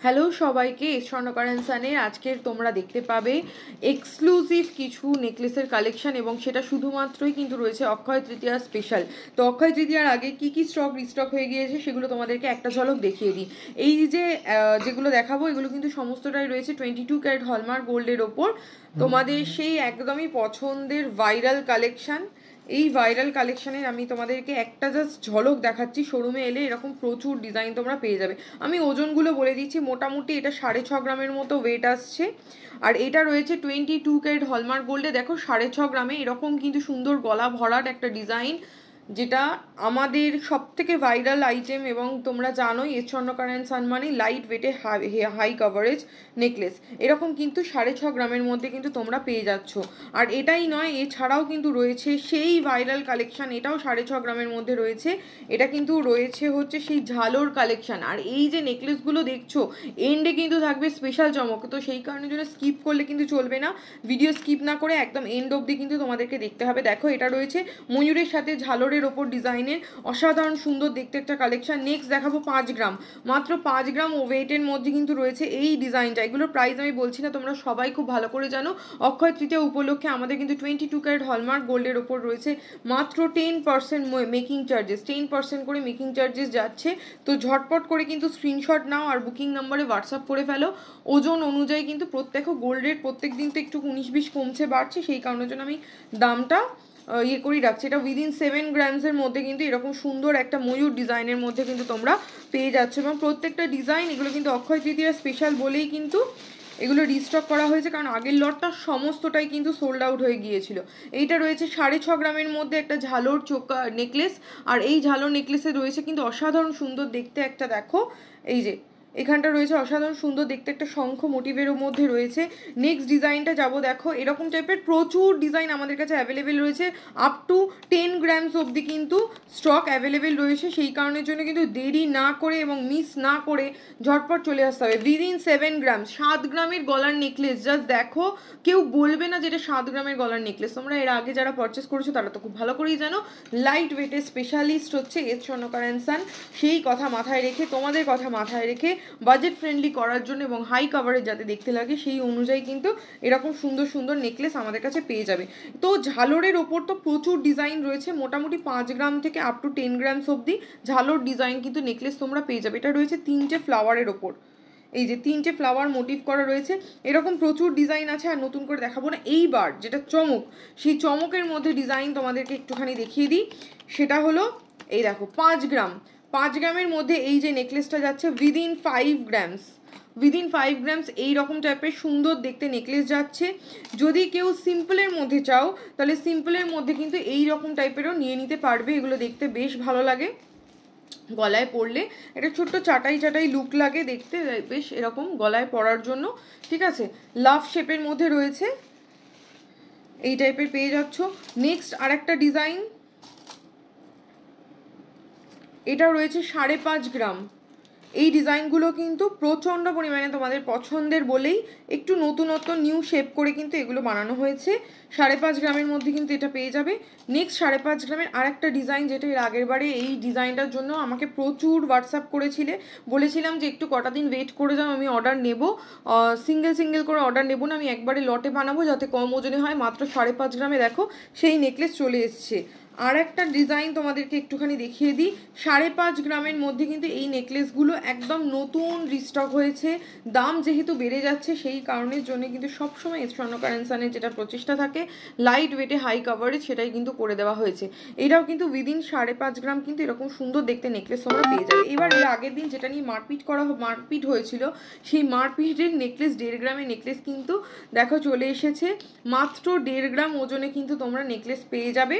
Hello সবাইকে, স্বর্ণকার and সানের আজকের তোমরা দেখতে পাবে এক্সক্লুসিভ কিছু নেকলেসের কালেকশন, এবং সেটা শুধুমাত্রই কিন্তু রয়েছে অক্ষয় তৃতীয়া স্পেশাল। তো অক্ষয় তৃতীয়ার আগে কি কি স্টক রিস্টক হয়ে গিয়েছে সেগুলো তোমাদেরকে একটা ঝলক দেখিয়ে দিই। এই যে যেগুলো দেখাবো এগুলো কিন্তু সমস্তটাই রয়েছে 22 ক্যারেট হলমার্ক গোল্ডের ওপর। তোমাদের সেই একদমই পছন্দের ভাইরাল কালেকশন। এই ভাইরাল কালেকশনের আমি তোমাদেরকে একটা জাস্ট ঝলক দেখাচ্ছি। শোরুমে এলে এরকম প্রচুর ডিজাইন তোমরা পেয়ে যাবে। আমি ওজনগুলো বলে দিচ্ছি, মোটামুটি এটা 6.5 গ্রামের মতো ওয়েট আসছে। আর এটা রয়েছে 22 ক্যারেট হলমার্ক গোল্ডে। দেখো 6.5 গ্রামে এরকম কিন্তু সুন্দর গলা ভরাট একটা ডিজাইন, যেটা আমাদের সব থেকে ভাইরাল আইটেম। এবং তোমরা জানোই স্বর্ণকার অ্যান্ড সান মানে লাইট ওয়েটে হাই কভারেজ নেকলেস। এরকম কিন্তু 6.5 গ্রামের মধ্যে কিন্তু তোমরা পেয়ে যাচ্ছ। আর এটাই নয়, এছাড়াও কিন্তু রয়েছে সেই ভাইরাল কালেকশন, এটাও 6.5 গ্রামের মধ্যে রয়েছে। এটা কিন্তু রয়েছে হচ্ছে সেই ঝালোর কালেকশন। আর এই যে নেকলেসগুলো দেখছো এন্ডে কিন্তু থাকবে স্পেশাল চমক, তো সেই কারণে জন্য স্কিপ করলে কিন্তু চলবে না। ভিডিও স্কিপ না করে একদম এন্ড অবধি কিন্তু তোমাদেরকে দেখতে হবে। দেখো এটা রয়েছে ময়ূরের সাথে ঝালরের ওপর ডিজাইনের অসাধারণ সুন্দর দেখতে একটা কালেকশন। নেক্সট দেখাবো 5 গ্রাম, মাত্র 5 গ্রাম ওয়েটের মধ্যে কিন্তু রয়েছে এই ডিজাইনটা। এগুলোর প্রাইস আমি বলছি না, তোমরা সবাই খুব ভালো করে জানো। অক্ষয় তৃতীয়া উপলক্ষে আমাদের কিন্তু 22 ক্যারেট হলমার্ক গোল্ডের ওপর রয়েছে মাত্র 10% মেকিং চার্জেস, 10% করে মেকিং চার্জেস যাচ্ছে। তো ঝটপট করে কিন্তু স্ক্রিনশট নাও আর বুকিং নাম্বারে হোয়াটসঅ্যাপ করে ফেলো। ওজন অনুযায়ী কিন্তু প্রত্যেক গোল্ডের প্রত্যেক দিন তো একটু 19-20 কমছে বাড়ছে, সেই কারণের জন্য আমি দামটা ইয়ে করেই রাখছি। এটা উইদিন 7 গ্রামসের মধ্যে কিন্তু এরকম সুন্দর একটা ময়ূর ডিজাইনের মধ্যে কিন্তু তোমরা পেয়ে যাচ্ছ। এবং প্রত্যেকটা ডিজাইন এগুলো কিন্তু অক্ষয় তৃতীয়া স্পেশাল বলেই কিন্তু এগুলো রিস্টক করা হয়েছে, কারণ আগের লটটা সমস্তটাই কিন্তু সোল্ড আউট হয়ে গিয়েছিল। এইটা রয়েছে 6.5 গ্রামের মধ্যে একটা ঝালোর চোকা নেকলেস। আর এই ঝালোর নেকলেসে রয়েছে কিন্তু অসাধারণ সুন্দর দেখতে একটা, দেখো এই যে এখানটা রয়েছে অসাধারণ সুন্দর দেখতে একটা শঙ্খ মোটিভের মধ্যে রয়েছে। নেক্সট ডিজাইনটা যাবো, দেখো এরকম টাইপের প্রচুর ডিজাইন আমাদের কাছে অ্যাভেলেবেল রয়েছে। আপ টু 10 গ্রামস অবধি কিন্তু স্টক অ্যাভেলেবেল রয়েছে। সেই কারণের জন্য কিন্তু দেরি না করে এবং মিস না করে ঝটপট চলে আসতে হবে। উইদিন 7 গ্রাম, 7 গ্রামের গলার নেকলেস। জাস্ট দেখো, কেউ বলবে না যেটা 7 গ্রামের গলার নেকলেস। তোমরা এর আগে যারা পারচেস করেছো তারা তো খুব ভালো করেই জানো লাইট ওয়েটের স্পেশালিস্ট হচ্ছে স্বর্ণকার অ্যান্ড সান। সেই কথা মাথায় রেখে, তোমাদের কথা মাথায় রেখে বাজেট ফ্রেন্ডলি করার জন্য এবং হাই কাভারেজ যাতে দেখতে লাগে সেই অনুযায়ী কিন্তু এরকম সুন্দর সুন্দর নেকলেস আমাদের কাছে পেয়ে যাবে। তো ঝালরের ওপর তো প্রচুর ডিজাইন রয়েছে, মোটামুটি 5 গ্রাম থেকে আপ টু 10 গ্রামস অবধি ঝালর ডিজাইন কিন্তু নেকলেস তোমরা পেয়ে যাবে। এটা রয়েছে 3টে ফ্লাওয়ারের ওপর, এই যে 3টে ফ্লাওয়ার মোটিভ করা রয়েছে। এরকম প্রচুর ডিজাইন আছে, আর নতুন করে দেখাবো না। এইবার যেটা চমক, সেই চমকের মধ্যে ডিজাইন তোমাদেরকে একটুখানি দেখিয়ে দিই। সেটা হলো এই দেখো 5 গ্রাম, 5 গ্রামের মধ্যে এই যে নেকলেসটা যাচ্ছে উইদিন 5 গ্রামস, উইদিন 5 গ্রামস এইরকম টাইপের সুন্দর দেখতে নেকলেস যাচ্ছে। যদি কেউ সিম্পলের মধ্যে চাও তাহলে সিম্পলের মধ্যে কিন্তু এই রকম টাইপেরও নিয়ে নিতে পারবে। এগুলো দেখতে বেশ ভালো লাগে, গলায় পরলে এটা ছোট্ট চাটাই চাটাই লুক লাগে দেখতে, বেশ এরকম গলায় পরার জন্য। ঠিক আছে, লাভ শেপের মধ্যে রয়েছে, এই টাইপের পেয়ে যাচ্ছ। নেক্সট আর একটা ডিজাইন, এটা রয়েছে 5.5 গ্রাম। এই ডিজাইনগুলো কিন্তু প্রচণ্ড পরিমাণে তোমাদের পছন্দের বলেই একটু নতুনত্ব নিউ শেপ করে কিন্তু এগুলো বানানো হয়েছে। 5.5 গ্রামের মধ্যে কিন্তু এটা পেয়ে যাবে। নেক্সট 5.5 গ্রামের আর একটা ডিজাইন, যেটা এর আগের বারে এই ডিজাইনটার জন্য আমাকে প্রচুর হোয়াটসঅ্যাপ করেছিলে, বলেছিলাম যে একটু কটা দিন ওয়েট করে যাও, আমি অর্ডার নেব। সিঙ্গেল সিঙ্গেল করে অর্ডার নেব না, আমি একবারে লটে বানাবো যাতে কম ওজনে হয়। মাত্র 5.5 গ্রামে দেখো সেই নেকলেস চলে এসছে। আর একটা ডিজাইন তোমাদেরকে একটুখানি দেখিয়ে দিই। 5.5 গ্রামের মধ্যে কিন্তু এই নেকলেসগুলো একদম নতুন রিস্টক হয়েছে। দাম যেহেতু বেড়ে যাচ্ছে সেই কারণের জন্য কিন্তু সবসময় স্বর্ণকার অ্যান্ড সানের যেটা প্রচেষ্টা থাকে লাইট ওয়েটে হাই কাভারেজ, সেটাই কিন্তু করে দেওয়া হয়েছে। এটাও কিন্তু উইদিন 5.5 গ্রাম কিন্তু এরকম সুন্দর দেখতে নেকলেস তোমরা পেয়ে যাবে। এবার এর আগের দিন যেটা নিয়ে মারপিট হয়েছিল, সেই মারপিটের নেকলেস 1.5 গ্রামের নেকলেস কিন্তু দেখো চলে এসেছে। মাত্র 1.5 গ্রাম ওজনে কিন্তু তোমরা নেকলেস পেয়ে যাবে।